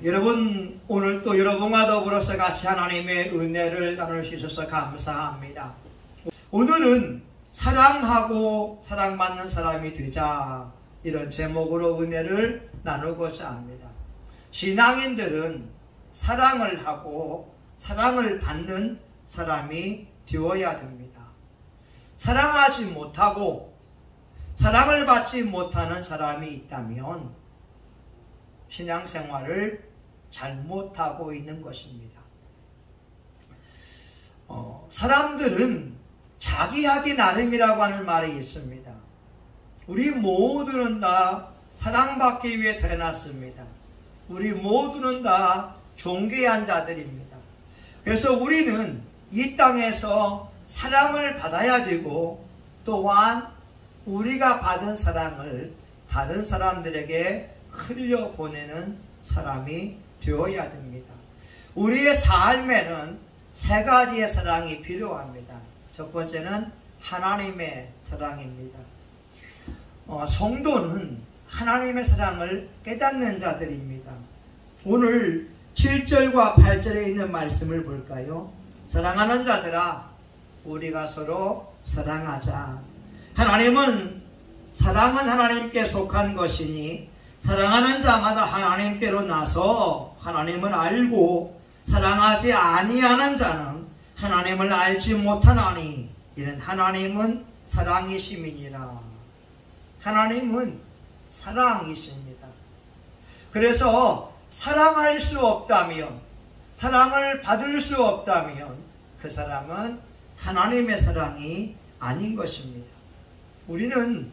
여러분, 오늘 또 여러분과 더불어서 같이 하나님의 은혜를 나눌 수 있어서 감사합니다. 오늘은 사랑하고 사랑받는 사람이 되자, 이런 제목으로 은혜를 나누고자 합니다. 신앙인들은 사랑을 하고 사랑을 받는 사람이 되어야 됩니다. 사랑하지 못하고 사랑을 받지 못하는 사람이 있다면 신앙생활을 잘못하고 있는 것입니다. 사람들은 자기하기 나름이라고 하는 말이 있습니다. 우리 모두는 다 사랑받기 위해 태어났습니다. 우리 모두는 다 존귀한 자들입니다. 그래서 우리는 이 땅에서 사랑을 받아야 되고, 또한 우리가 받은 사랑을 다른 사람들에게 흘려보내는 사람이 되어야 됩니다. 우리의 삶에는 세 가지의 사랑이 필요합니다. 첫 번째는 하나님의 사랑입니다. 성도는 하나님의 사랑을 깨닫는 자들입니다. 오늘 7절과 8절에 있는 말씀을 볼까요? 사랑하는 자들아, 우리가 서로 사랑하자. 사랑은 하나님께 속한 것이니 사랑하는 자마다 하나님께로 나서 하나님을 알고, 사랑하지 아니하는 자는 하나님을 알지 못하나니 이는 하나님은 사랑이심이니라. 하나님은 사랑이십니다. 그래서 사랑할 수 없다면, 사랑을 받을 수 없다면 그 사랑은 하나님의 사랑이 아닌 것입니다. 우리는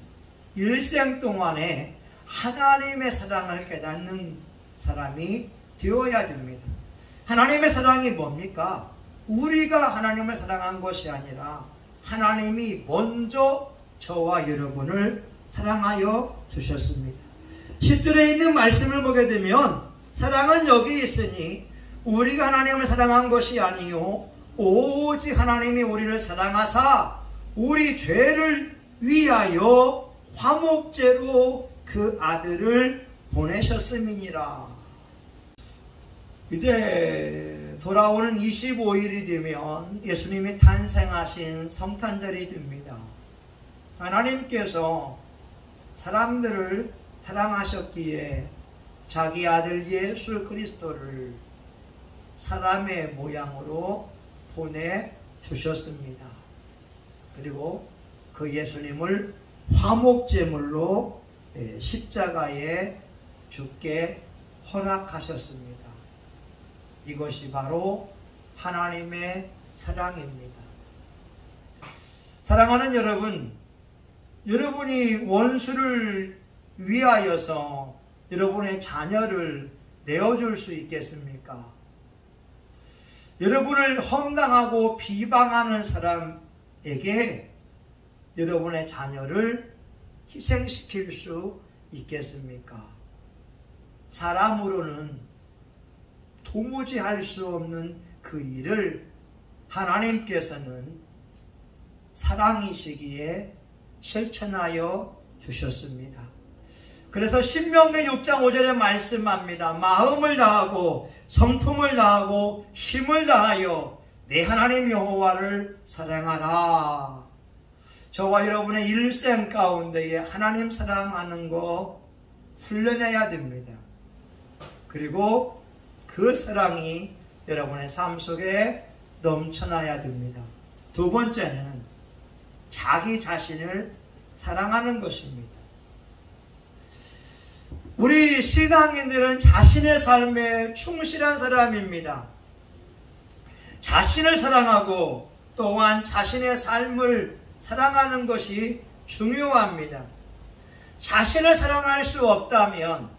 일생 동안에 하나님의 사랑을 깨닫는 사람이 되어야 됩니다. 하나님의 사랑이 뭡니까? 우리가 하나님을 사랑한 것이 아니라 하나님이 먼저 저와 여러분을 사랑하여 주셨습니다. 10절에 있는 말씀을 보게 되면, 사랑은 여기 있으니 우리가 하나님을 사랑한 것이 아니요 오직 하나님이 우리를 사랑하사 우리 죄를 위하여 화목제로 그 아들을 보내셨음이니라. 이제 돌아오는 25일이 되면 예수님이 탄생하신 성탄절이 됩니다. 하나님께서 사람들을 사랑하셨기에 자기 아들 예수 그리스도를 사람의 모양으로 보내주셨습니다. 그리고 그 예수님을 화목제물로 십자가에 죽게 허락하셨습니다. 이것이 바로 하나님의 사랑입니다. 사랑하는 여러분, 여러분이 원수를 위하여서 여러분의 자녀를 내어줄 수 있겠습니까? 여러분을 험담하고 비방하는 사람에게 여러분의 자녀를 희생시킬 수 있겠습니까? 사람으로는 도무지 할 수 없는 그 일을 하나님께서는 사랑이시기에 실천하여 주셨습니다. 그래서 신명기 6장 5절에 말씀합니다. 마음을 다하고 성품을 다하고 힘을 다하여 내 하나님 여호와를 사랑하라. 저와 여러분의 일생 가운데에 하나님 사랑하는 거 훈련해야 됩니다. 그리고 그 사랑이 여러분의 삶 속에 넘쳐나야 됩니다. 두 번째는 자기 자신을 사랑하는 것입니다. 우리 신앙인들은 자신의 삶에 충실한 사람입니다. 자신을 사랑하고 또한 자신의 삶을 사랑하는 것이 중요합니다. 자신을 사랑할 수 없다면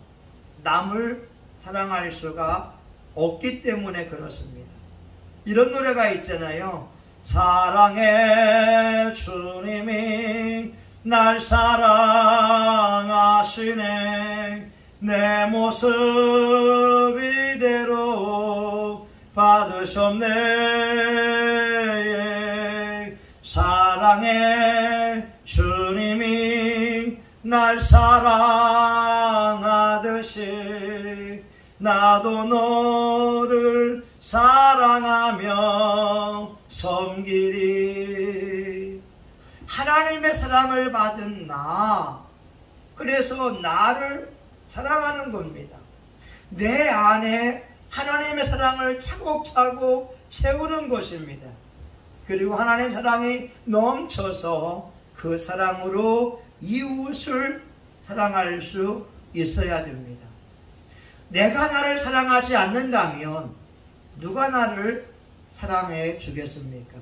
남을 사랑할 수가 없기 때문에 그렇습니다. 이런 노래가 있잖아요. 사랑해 주님이 날 사랑하시네 내 모습 이대로 받으셨네. 사랑해 주님이 날 사랑하듯이 나도 너를 사랑하며 섬기리. 하나님의 사랑을 받은 나, 그래서 나를 사랑하는 겁니다. 내 안에 하나님의 사랑을 차곡차곡 채우는 것입니다. 그리고 하나님 사랑이 넘쳐서 그 사랑으로 이웃을 사랑할 수 있어야 됩니다. 내가 나를 사랑하지 않는다면 누가 나를 사랑해 주겠습니까?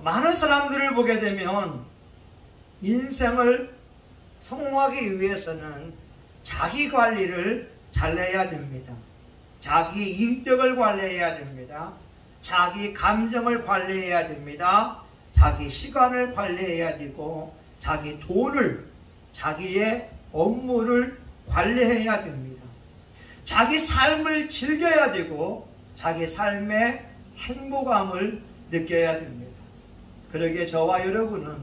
많은 사람들을 보게 되면 인생을 성공하기 위해서는 자기 관리를 잘해야 됩니다. 자기 인격을 관리해야 됩니다. 자기 감정을 관리해야 됩니다. 자기 시간을 관리해야 되고 자기 돈을, 자기의 업무를 관리해야 됩니다. 자기 삶을 즐겨야 되고 자기 삶의 행복감을 느껴야 됩니다. 그러기에 저와 여러분은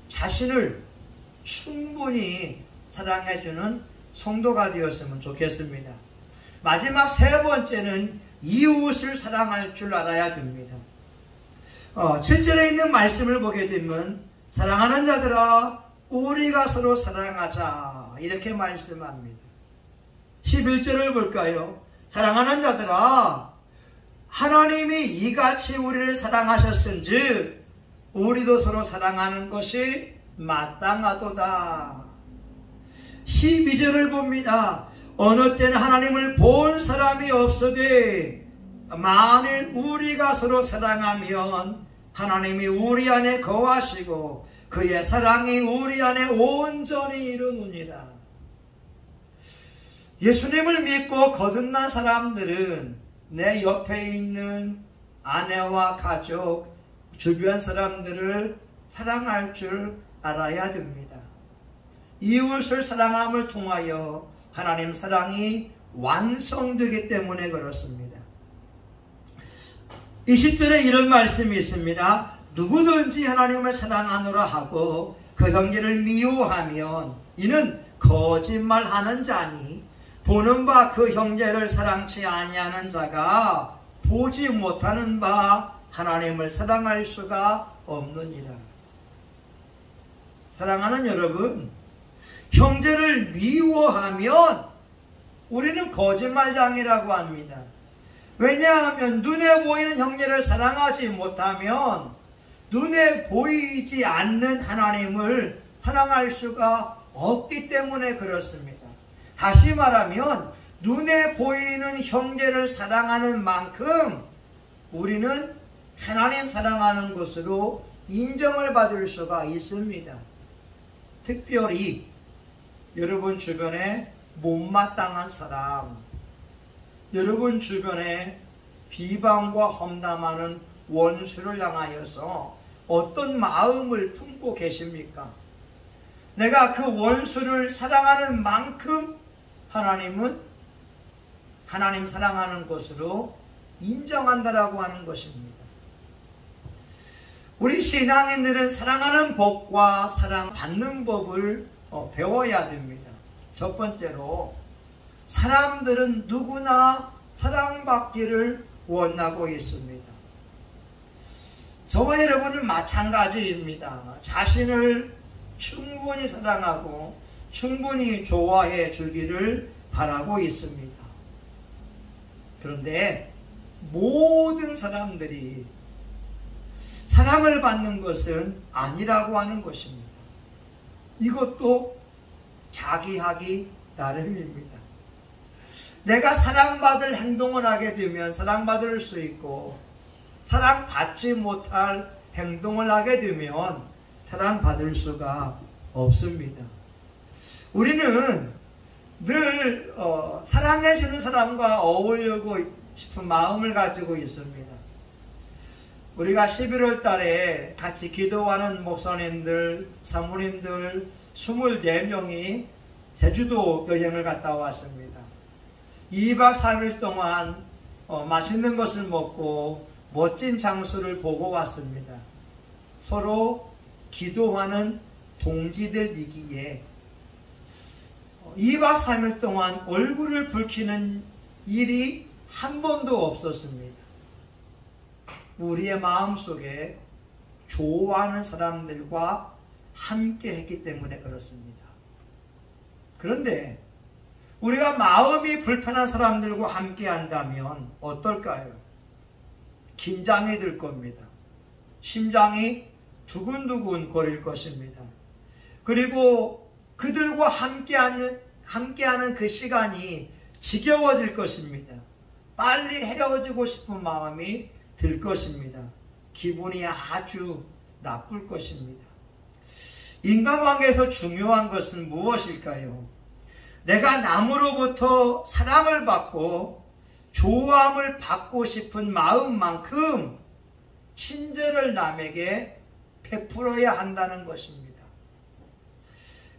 자신을 충분히 사랑해주는 성도가 되었으면 좋겠습니다. 마지막 세 번째는 이웃을 사랑할 줄 알아야 됩니다. 7절에 있는 말씀을 보게 되면 사랑하는 자들아 우리가 서로 사랑하자 이렇게 말씀합니다. 11절을 볼까요? 사랑하는 자들아 하나님이 이같이 우리를 사랑하셨은즉 우리도 서로 사랑하는 것이 마땅하도다. 12절을 봅니다. 어느 때는 하나님을 본 사람이 없으되 만일 우리가 서로 사랑하면 하나님이 우리 안에 거하시고 그의 사랑이 우리 안에 온전히 이루느니라. 예수님을 믿고 거듭난 사람들은 내 옆에 있는 아내와 가족, 주변 사람들을 사랑할 줄 알아야 됩니다. 이웃을 사랑함을 통하여 하나님 사랑이 완성되기 때문에 그렇습니다. 20절에 이런 말씀이 있습니다. 누구든지 하나님을 사랑하노라 하고 그 형제를 미워하면 이는 거짓말하는 자니 보는 바 그 형제를 사랑치 아니하는 자가 보지 못하는 바 하나님을 사랑할 수가 없느니라. 사랑하는 여러분, 형제를 미워하면 우리는 거짓말장이라고 합니다. 왜냐하면 눈에 보이는 형제를 사랑하지 못하면 눈에 보이지 않는 하나님을 사랑할 수가 없기 때문에 그렇습니다. 다시 말하면 눈에 보이는 형제를 사랑하는 만큼 우리는 하나님 사랑하는 것으로 인정을 받을 수가 있습니다. 특별히 여러분 주변에 못마땅한 사람, 여러분 주변에 비방과 험담하는 원수를 향하여서 어떤 마음을 품고 계십니까? 내가 그 원수를 사랑하는 만큼 하나님은 하나님 사랑하는 것으로 인정한다라고 하는 것입니다. 우리 신앙인들은 사랑하는 법과 사랑받는 법을 배워야 됩니다. 첫 번째로 사람들은 누구나 사랑받기를 원하고 있습니다. 저와 여러분은 마찬가지입니다. 자신을 충분히 사랑하고 충분히 좋아해 주기를 바라고 있습니다. 그런데 모든 사람들이 사랑을 받는 것은 아니라고 하는 것입니다. 이것도 자기하기 나름입니다. 내가 사랑받을 행동을 하게 되면 사랑받을 수 있고 사랑받지 못할 행동을 하게 되면 사랑받을 수가 없습니다. 우리는 늘 사랑해주는 사람과 어울리고 싶은 마음을 가지고 있습니다. 우리가 11월 달에 같이 기도하는 목사님들, 사모님들 24명이 제주도 여행을 갔다 왔습니다. 2박 3일 동안 맛있는 것을 먹고 멋진 장소를 보고 왔습니다. 서로 기도하는 동지들이기에 2박 3일 동안 얼굴을 붉히는 일이 한 번도 없었습니다. 우리의 마음속에 좋아하는 사람들과 함께 했기 때문에 그렇습니다. 그런데 우리가 마음이 불편한 사람들과 함께 한다면 어떨까요? 긴장이 들 겁니다. 심장이 두근두근 거릴 것입니다. 그리고 그들과 함께하는 그 시간이 지겨워질 것입니다. 빨리 헤어지고 싶은 마음이 들 것입니다. 기분이 아주 나쁠 것입니다. 인간관계에서 중요한 것은 무엇일까요? 내가 남으로부터 사랑을 받고 좋아함을 받고 싶은 마음만큼 친절을 남에게 베풀어야 한다는 것입니다.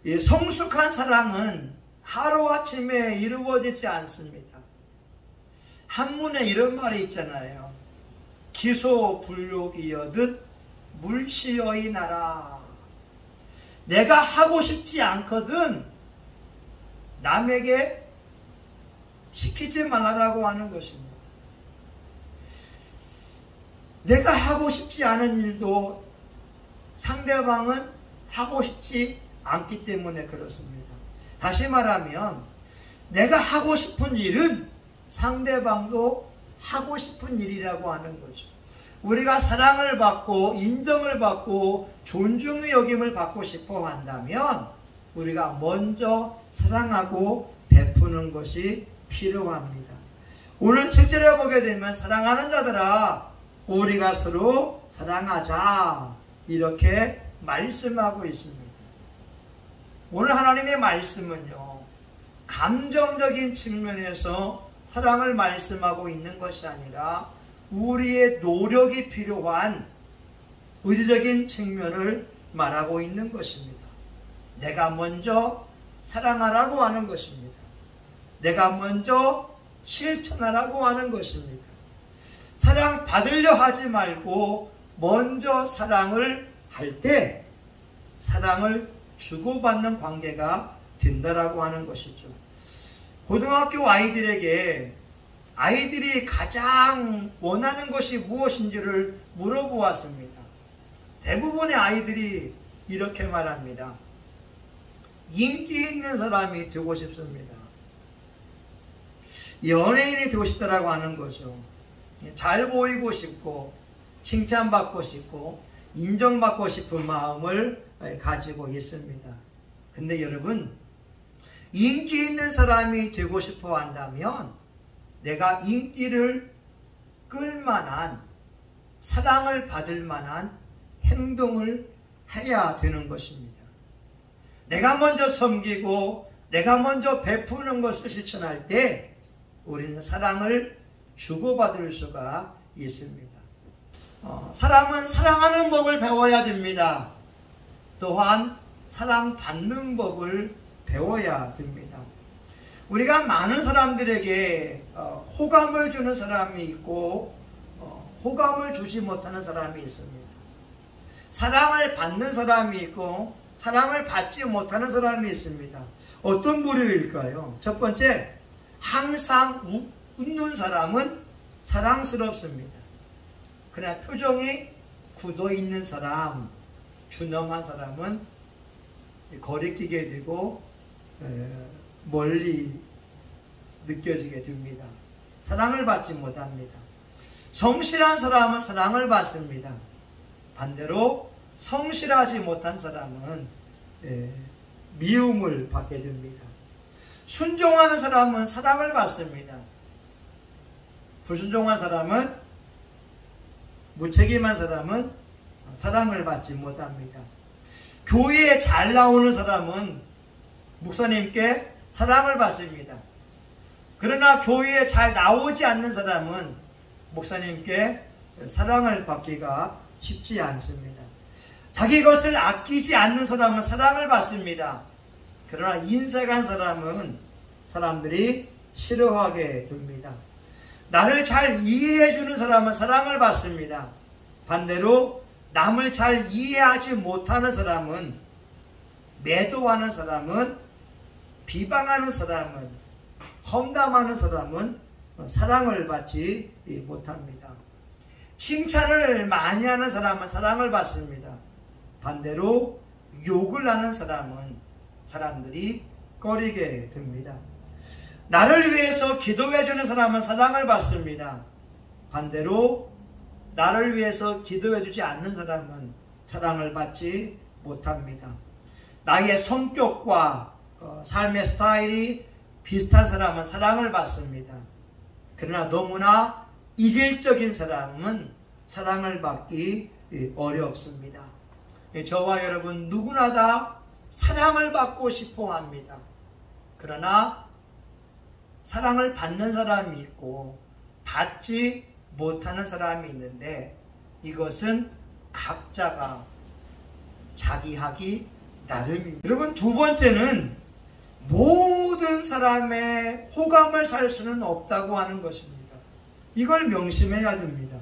이 성숙한 사랑은 하루아침에 이루어지지 않습니다. 한문에 이런 말이 있잖아요. 기소불욕이여듯 물시어이 나라. 내가 하고 싶지 않거든 남에게 시키지 말라고 하는 것입니다. 내가 하고 싶지 않은 일도 상대방은 하고 싶지 않기 때문에 그렇습니다. 다시 말하면 내가 하고 싶은 일은 상대방도 하고 싶은 일이라고 하는 거죠. 우리가 사랑을 받고 인정을 받고 존중의 여김을 받고 싶어 한다면 우리가 먼저 사랑하고 베푸는 것이 필요합니다. 오늘 7절에 보게 되면 사랑하는 자들아 우리가 서로 사랑하자 이렇게 말씀하고 있습니다. 오늘 하나님의 말씀은요 감정적인 측면에서 사랑을 말씀하고 있는 것이 아니라 우리의 노력이 필요한 의지적인 측면을 말하고 있는 것입니다. 내가 먼저 사랑하라고 하는 것입니다. 내가 먼저 실천하라고 하는 것입니다. 사랑 받으려 하지 말고 먼저 사랑을 할 때 사랑을 주고받는 관계가 된다라고 하는 것이죠. 고등학교 아이들에게 아이들이 가장 원하는 것이 무엇인지를 물어보았습니다. 대부분의 아이들이 이렇게 말합니다. 인기 있는 사람이 되고 싶습니다. 연예인이 되고 싶다라고 하는 거죠. 잘 보이고 싶고 칭찬받고 싶고 인정받고 싶은 마음을 가지고 있습니다. 근데 여러분 인기 있는 사람이 되고 싶어 한다면 내가 인기를 끌만한 사랑을 받을 만한 행동을 해야 되는 것입니다. 내가 먼저 섬기고 내가 먼저 베푸는 것을 실천할 때 우리는 사랑을 주고받을 수가 있습니다. 사람은 사랑하는 법을 배워야 됩니다. 또한 사랑받는 법을 배워야 됩니다. 우리가 많은 사람들에게 호감을 주는 사람이 있고 호감을 주지 못하는 사람이 있습니다. 사랑을 받는 사람이 있고 사랑을 받지 못하는 사람이 있습니다. 어떤 부류일까요? 첫 번째, 항상 웃는 사람은 사랑스럽습니다. 그러나 표정이 굳어있는 사람, 준엄한 사람은 거리끼게 되고 멀리 느껴지게 됩니다. 사랑을 받지 못합니다. 성실한 사람은 사랑을 받습니다. 반대로 성실하지 못한 사람은 미움을 받게 됩니다. 순종하는 사람은 사랑을 받습니다. 불순종한 사람은 무책임한 사람은 사랑을 받지 못합니다. 교회에 잘 나오는 사람은 목사님께 사랑을 받습니다. 그러나 교회에 잘 나오지 않는 사람은 목사님께 사랑을 받기가 쉽지 않습니다. 자기 것을 아끼지 않는 사람은 사랑을 받습니다. 그러나 인색한 사람은 사람들이 싫어하게 됩니다. 나를 잘 이해해주는 사람은 사랑을 받습니다. 반대로 남을 잘 이해하지 못하는 사람은 매도하는 사람은 비방하는 사람은, 험담하는 사람은 사랑을 받지 못합니다. 칭찬을 많이 하는 사람은 사랑을 받습니다. 반대로 욕을 하는 사람은 사람들이 꺼리게 됩니다. 나를 위해서 기도해 주는 사람은 사랑을 받습니다. 반대로 나를 위해서 기도해 주지 않는 사람은 사랑을 받지 못합니다. 나의 성격과 삶의 스타일이 비슷한 사람은 사랑을 받습니다. 그러나 너무나 이질적인 사람은 사랑을 받기 어렵습니다. 저와 여러분 누구나 다 사랑을 받고 싶어 합니다. 그러나 사랑을 받는 사람이 있고 받지 못하는 사람이 있는데, 이것은 각자가 자기 하기 나름입니다. 여러분, 두 번째는 모든 사람의 호감을 살 수는 없다고 하는 것입니다. 이걸 명심해야 됩니다.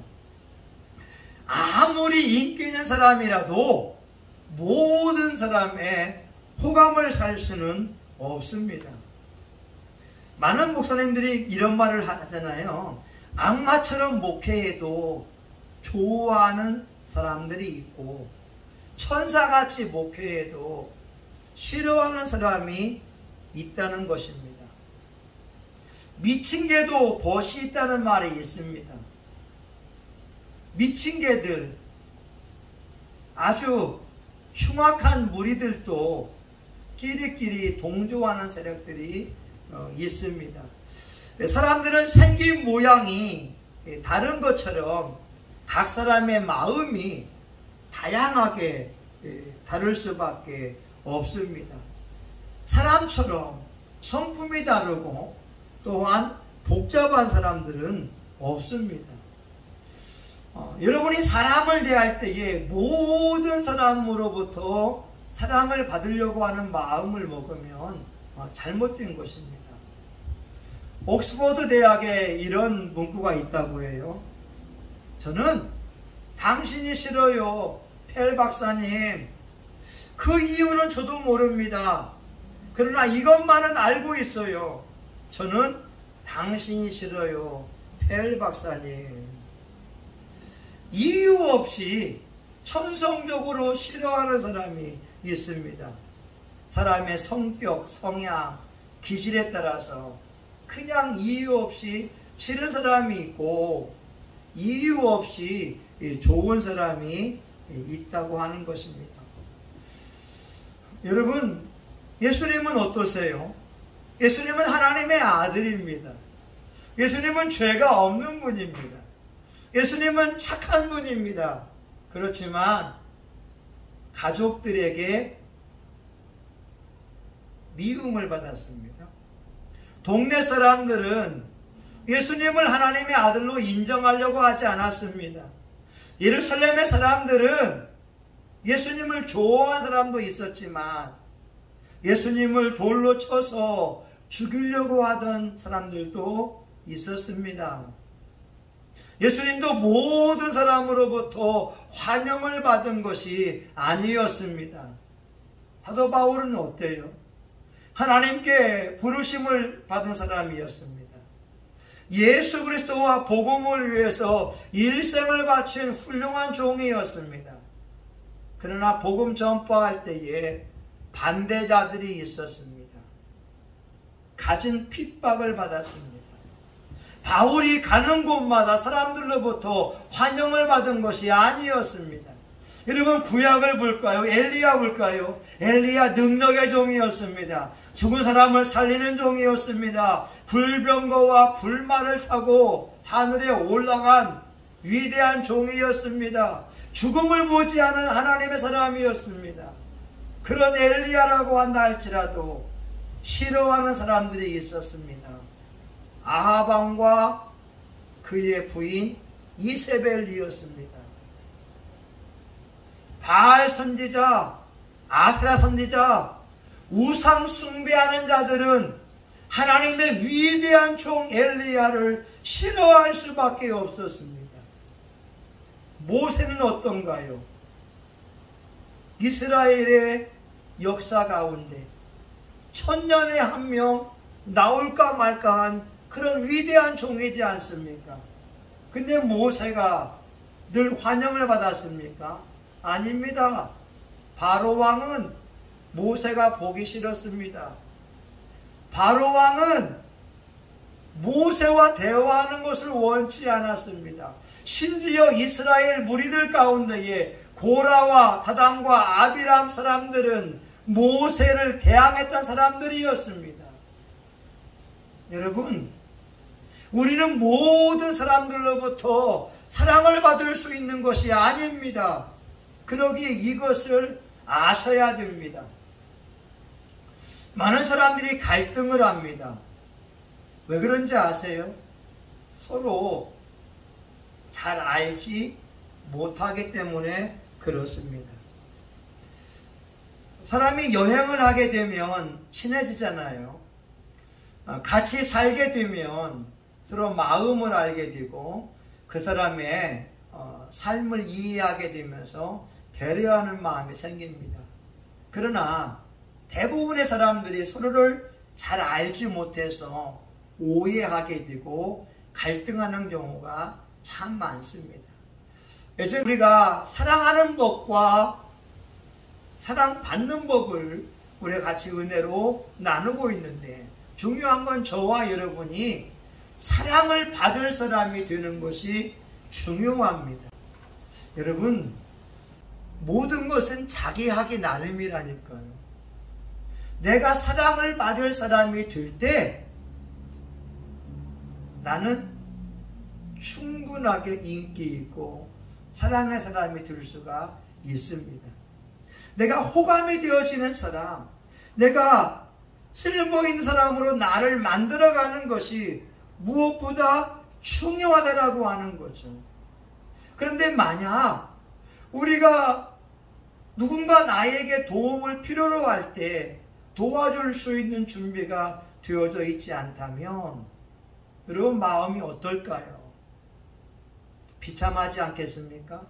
아무리 인기 있는 사람이라도 모든 사람의 호감을 살 수는 없습니다. 많은 목사님들이 이런 말을 하잖아요. 악마처럼 목회해도 좋아하는 사람들이 있고, 천사같이 목회해도 싫어하는 사람이 있다는 것입니다. 미친 개도 벗이 있다는 말이 있습니다. 미친 개들, 아주 흉악한 무리들도 끼리끼리 동조하는 세력들이 있습니다. 사람들은 생긴 모양이 다른 것처럼 각 사람의 마음이 다양하게 다를 수밖에 없습니다. 사람처럼 성품이 다르고 또한 복잡한 사람들은 없습니다. 여러분이 사람을 대할 때에 모든 사람으로부터 사랑을 받으려고 하는 마음을 먹으면 잘못된 것입니다. 옥스퍼드 대학에 이런 문구가 있다고 해요. 저는 당신이 싫어요, 펠 박사님. 그 이유는 저도 모릅니다. 그러나 이것만은 알고 있어요. 저는 당신이 싫어요, 펠 박사님. 이유 없이 천성적으로 싫어하는 사람이 있습니다. 사람의 성격, 성향, 기질에 따라서 그냥 이유 없이 싫은 사람이 있고, 이유 없이 좋은 사람이 있다고 하는 것입니다. 여러분, 예수님은 어떠세요? 예수님은 하나님의 아들입니다. 예수님은 죄가 없는 분입니다. 예수님은 착한 분입니다. 그렇지만 가족들에게 미움을 받았습니다. 동네 사람들은 예수님을 하나님의 아들로 인정하려고 하지 않았습니다. 예루살렘의 사람들은 예수님을 좋아하는 사람도 있었지만 예수님을 돌로 쳐서 죽이려고 하던 사람들도 있었습니다. 예수님도 모든 사람으로부터 환영을 받은 것이 아니었습니다. 사도 바울은 어때요? 하나님께 부르심을 받은 사람이었습니다. 예수 그리스도와 복음을 위해서 일생을 바친 훌륭한 종이었습니다. 그러나 복음 전파할 때에 반대자들이 있었습니다. 가진 핍박을 받았습니다. 바울이 가는 곳마다 사람들로부터 환영을 받은 것이 아니었습니다. 여러분, 구약을 볼까요? 엘리야 볼까요? 엘리야 능력의 종이었습니다. 죽은 사람을 살리는 종이었습니다. 불병거와 불말을 타고 하늘에 올라간 위대한 종이었습니다. 죽음을 보지 않은 하나님의 사람이었습니다. 그런 엘리야라고 한다 할지라도 싫어하는 사람들이 있었습니다. 아합 왕과 그의 부인 이세벨이었습니다. 바알 선지자, 아세라 선지자, 우상 숭배하는 자들은 하나님의 위대한 종 엘리야를 싫어할 수밖에 없었습니다. 모세는 천년에 한 명 나올까 말까한 그런 위대한 종이지 않습니까? 근데 모세가 늘 환영을 받았습니까? 아닙니다. 바로 왕은 모세가 보기 싫었습니다. 바로 왕은 모세와 대화하는 것을 원치 않았습니다. 심지어 이스라엘 무리들 가운데에 고라와 다단과 아비람 사람들은 모세를 대항했던 사람들이었습니다. 여러분, 우리는 모든 사람들로부터 사랑을 받을 수 있는 것이 아닙니다. 그러기에 이것을 아셔야 됩니다. 많은 사람들이 갈등을 합니다. 왜 그런지 아세요? 서로 잘 알지 못하기 때문에 그렇습니다. 사람이 여행을 하게 되면 친해지잖아요. 같이 살게 되면 서로 마음을 알게 되고 그 사람의 삶을 이해하게 되면서 배려하는 마음이 생깁니다. 그러나 대부분의 사람들이 서로를 잘 알지 못해서 오해하게 되고 갈등하는 경우가 참 많습니다. 이제 우리가 사랑하는 법과 사랑받는 법을 우리가 같이 은혜로 나누고 있는데, 중요한 건 저와 여러분이 사랑을 받을 사람이 되는 것이 중요합니다. 여러분, 모든 것은 자기 하기 나름이라니까요. 내가 사랑을 받을 사람이 될 때 나는 충분하게 인기 있고 사랑의 사람이 될 수가 있습니다. 내가 호감이 되어지는 사람, 내가 쓸모있는 사람으로 나를 만들어가는 것이 무엇보다 중요하다라고 하는 거죠. 그런데 만약 우리가 누군가 나에게 도움을 필요로 할 때 도와줄 수 있는 준비가 되어져 있지 않다면 여러분 마음이 어떨까요? 비참하지 않겠습니까?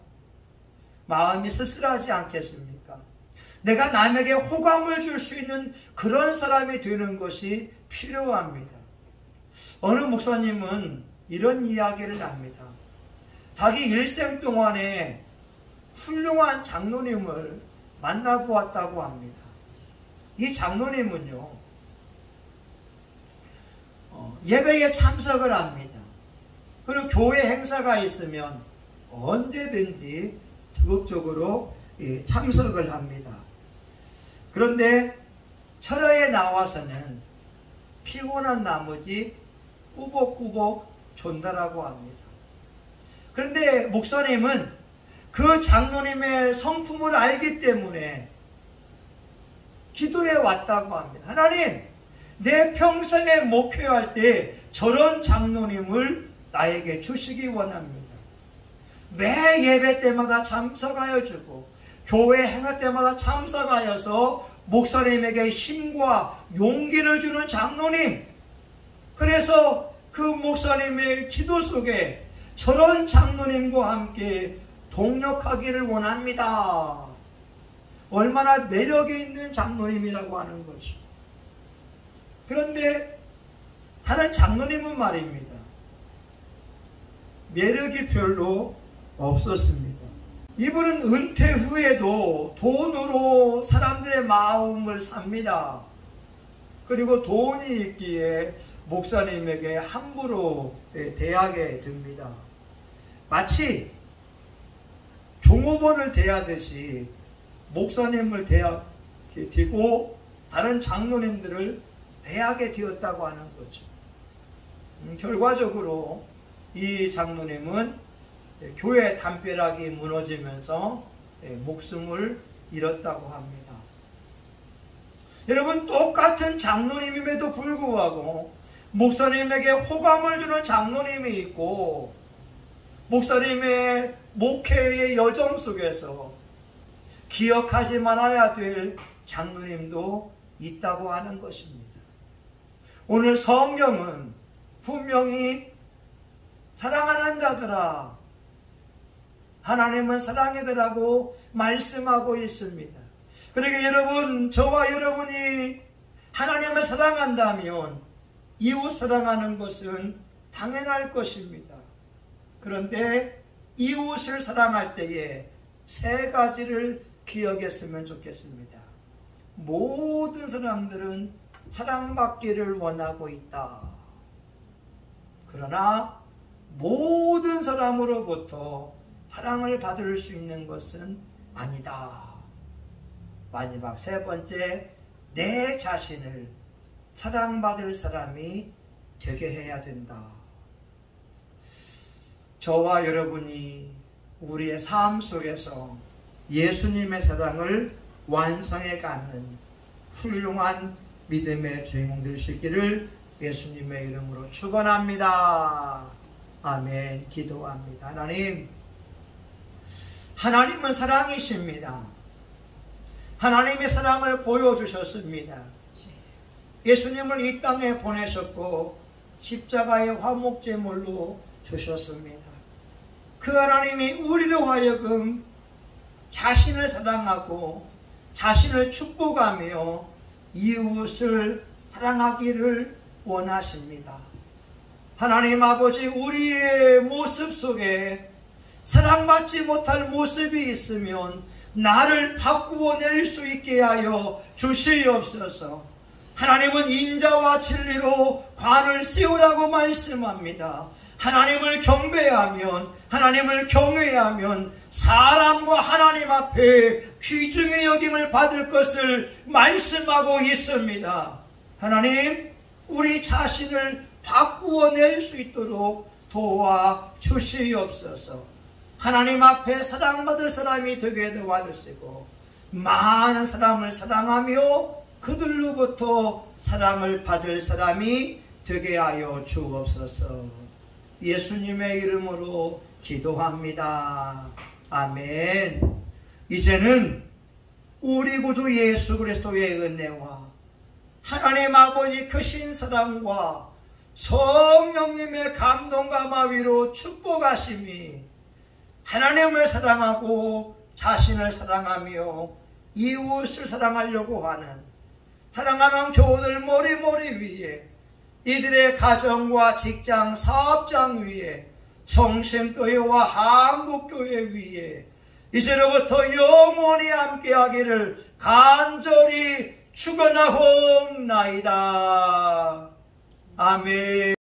마음이 씁쓸하지 않겠습니까? 내가 남에게 호감을 줄 수 있는 그런 사람이 되는 것이 필요합니다. 어느 목사님은 이런 이야기를 합니다. 자기 일생 동안에 훌륭한 장로님을 만나보았다고 합니다. 이 장로님은요, 예배에 참석을 합니다. 그리고 교회 행사가 있으면 언제든지 적극적으로 참석을 합니다. 그런데 철회에 나와서는 피곤한 나머지 꾸벅꾸벅 존다라고 합니다. 그런데 목사님은 그 장로님의 성품을 알기 때문에 기도해 왔다고 합니다. 하나님, 내 평생에 목회할 때 저런 장로님을 나에게 주시기 원합니다. 매 예배 때마다 참석하여 주고 교회 행사 때마다 참석하여서 목사님에게 힘과 용기를 주는 장로님, 그래서 그 목사님의 기도 속에 저런 장로님과 함께 동력하기를 원합니다. 얼마나 매력이 있는 장로님이라고 하는 거죠. 그런데 다른 장로님은 말입니다, 매력이 별로 없었습니다. 이분은 은퇴 후에도 돈으로 사람들의 마음을 삽니다. 그리고 돈이 있기에 목사님에게 함부로 대하게 됩니다. 마치 종업원을 대하듯이 목사님을 대하고 다른 장로님들을 대하게 되었다고 하는 거죠. 결과적으로 이 장로님은 교회 담벼락이 무너지면서 목숨을 잃었다고 합니다. 여러분, 똑같은 장로님임에도 불구하고 목사님에게 호감을 주는 장로님이 있고 목사님의 목회의 여정 속에서 기억하지 말아야 될 장로님도 있다고 하는 것입니다. 오늘 성경은 분명히 사랑하는 자들아, 하나님은 사랑이더라고 말씀하고 있습니다. 그러니까 여러분, 저와 여러분이 하나님을 사랑한다면 이웃 사랑하는 것은 당연할 것입니다. 그런데 이웃을 사랑할 때에 세 가지를 기억했으면 좋겠습니다. 모든 사람들은 사랑받기를 원하고 있다. 그러나 모든 사람으로부터 사랑을 받을 수 있는 것은 아니다. 마지막 세 번째, 내 자신을 사랑받을 사람이 되게 해야 된다. 저와 여러분이 우리의 삶 속에서 예수님의 사랑을 완성해가는 훌륭한 믿음의 주인공 될 수 있기를 예수님의 이름으로 축원합니다. 아멘. 기도합니다. 하나님은 사랑이십니다. 하나님의 사랑을 보여주셨습니다. 예수님을 이 땅에 보내셨고 십자가의 화목제물로 주셨습니다. 그 하나님이 우리로 하여금 자신을 사랑하고 자신을 축복하며 이웃을 사랑하기를 원하십니다. 하나님 아버지, 우리의 모습 속에 사랑받지 못할 모습이 있으면 나를 바꾸어낼 수 있게 하여 주시옵소서. 하나님은 인자와 진리로 관을 씌우라고 말씀합니다. 하나님을 경배하면, 하나님을 경외하면 사람과 하나님 앞에 귀중히 여김을 받을 것을 말씀하고 있습니다. 하나님, 우리 자신을 바꾸어낼 수 있도록 도와주시옵소서. 하나님 앞에 사랑받을 사람이 되게 도와주시고 많은 사람을 사랑하며 그들로부터 사랑을 받을 사람이 되게 하여 주옵소서. 예수님의 이름으로 기도합니다. 아멘. 이제는 우리 구주 예수 그리스도의 은혜와 하나님 아버지 크신 사랑과 성령님의 감동과 마위로 축복하심이 하나님을 사랑하고 자신을 사랑하며 이웃을 사랑하려고 하는 사랑하는 교우들 머리머리 위에, 이들의 가정과 직장, 사업장 위에, 성심교회와 한국교회 위에 이제로부터 영원히 함께하기를 간절히 축원하옵나이다. 아멘.